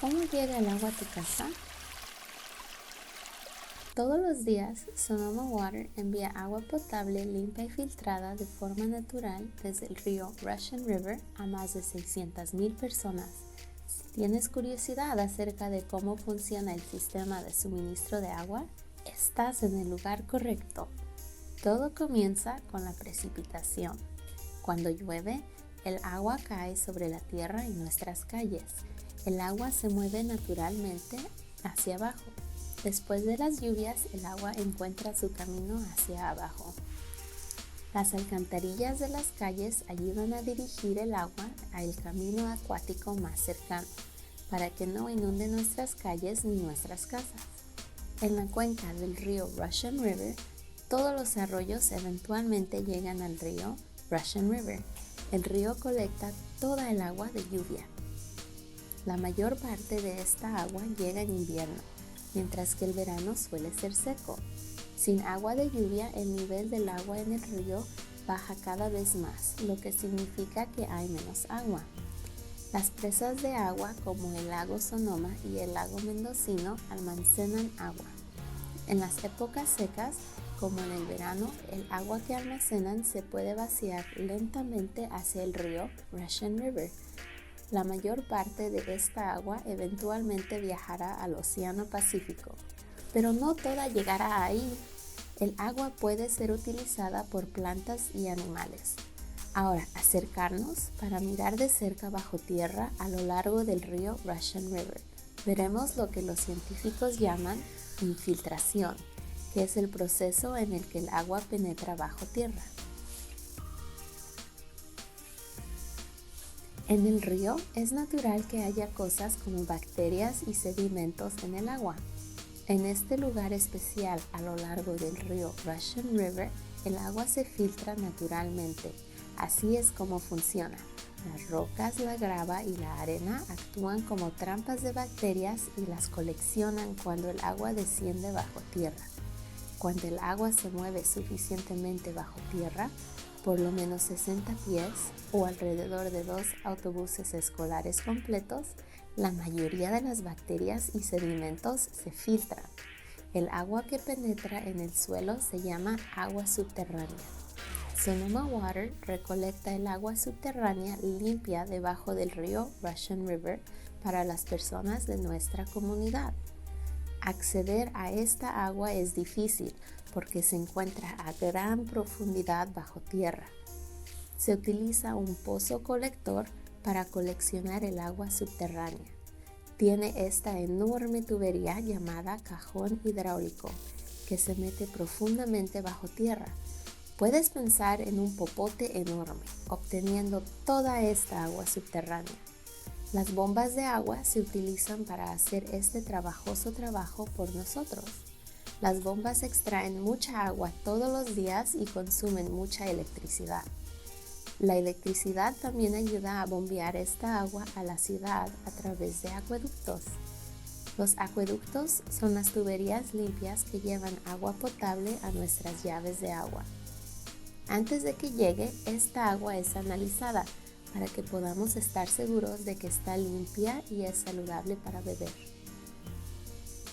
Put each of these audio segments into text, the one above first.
¿Cómo llega el agua a tu casa? Todos los días, Sonoma Water envía agua potable limpia y filtrada de forma natural desde el río Russian River a más de 600,000 personas. Si tienes curiosidad acerca de cómo funciona el sistema de suministro de agua, estás en el lugar correcto. Todo comienza con la precipitación. Cuando llueve, el agua cae sobre la tierra y nuestras calles. El agua se mueve naturalmente hacia abajo. Después de las lluvias, el agua encuentra su camino hacia abajo. Las alcantarillas de las calles ayudan a dirigir el agua al camino acuático más cercano, para que no inunde nuestras calles ni nuestras casas. En la cuenca del río Russian River, todos los arroyos eventualmente llegan al río Russian River. El río colecta toda el agua de lluvia. La mayor parte de esta agua llega en invierno, mientras que el verano suele ser seco. Sin agua de lluvia, el nivel del agua en el río baja cada vez más, lo que significa que hay menos agua. Las presas de agua, como el lago Sonoma y el lago Mendocino, almacenan agua. En las épocas secas, como en el verano, el agua que almacenan se puede vaciar lentamente hacia el río Russian River. La mayor parte de esta agua eventualmente viajará al Océano Pacífico, pero no toda llegará ahí. El agua puede ser utilizada por plantas y animales. Ahora, acercarnos para mirar de cerca bajo tierra a lo largo del río Russian River. Veremos lo que los científicos llaman infiltración, que es el proceso en el que el agua penetra bajo tierra. En el río es natural que haya cosas como bacterias y sedimentos en el agua. En este lugar especial a lo largo del río Russian River, el agua se filtra naturalmente. Así es como funciona. Las rocas, la grava y la arena actúan como trampas de bacterias y las coleccionan cuando el agua desciende bajo tierra. Cuando el agua se mueve suficientemente bajo tierra, por lo menos 60 pies o alrededor de 2 autobuses escolares completos, la mayoría de las bacterias y sedimentos se filtran. El agua que penetra en el suelo se llama agua subterránea. Sonoma Water recolecta el agua subterránea limpia debajo del río Russian River para las personas de nuestra comunidad. Acceder a esta agua es difícil porque se encuentra a gran profundidad bajo tierra. Se utiliza un pozo colector para coleccionar el agua subterránea. Tiene esta enorme tubería llamada cajón hidráulico que se mete profundamente bajo tierra. Puedes pensar en un popote enorme, obteniendo toda esta agua subterránea. Las bombas de agua se utilizan para hacer este trabajoso trabajo por nosotros. Las bombas extraen mucha agua todos los días y consumen mucha electricidad. La electricidad también ayuda a bombear esta agua a la ciudad a través de acueductos. Los acueductos son las tuberías limpias que llevan agua potable a nuestras llaves de agua. Antes de que llegue, esta agua es analizada para que podamos estar seguros de que está limpia y es saludable para beber.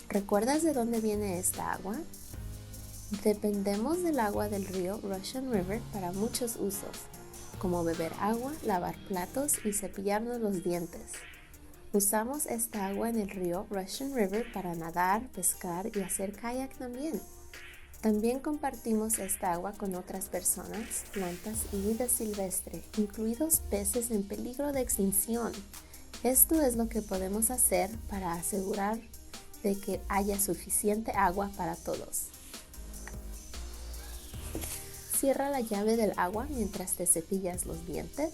¿Recuerdas de dónde viene esta agua? Dependemos del agua del río Russian River para muchos usos, como beber agua, lavar platos y cepillarnos los dientes. Usamos esta agua en el río Russian River para nadar, pescar y hacer kayak también. También compartimos esta agua con otras personas, plantas y vida silvestre, incluidos peces en peligro de extinción. Esto es lo que podemos hacer para asegurar de que haya suficiente agua para todos. Cierra la llave del agua mientras te cepillas los dientes.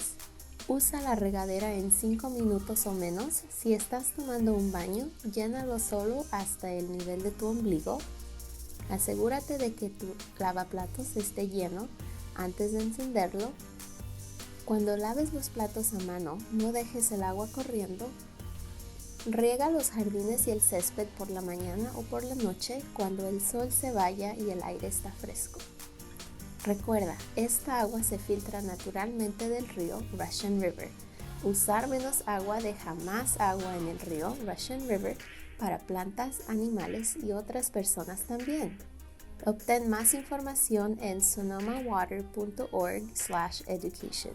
Usa la regadera en 5 minutos o menos. Si estás tomando un baño, llénalo solo hasta el nivel de tu ombligo. Asegúrate de que tu lavaplatos esté lleno antes de encenderlo. Cuando laves los platos a mano, no dejes el agua corriendo. Riega los jardines y el césped por la mañana o por la noche cuando el sol se vaya y el aire está fresco. Recuerda, esta agua se filtra naturalmente del río Russian River. Usar menos agua deja más agua en el río Russian River para plantas, animales y otras personas también. Obtén más información en sonomawater.org/education.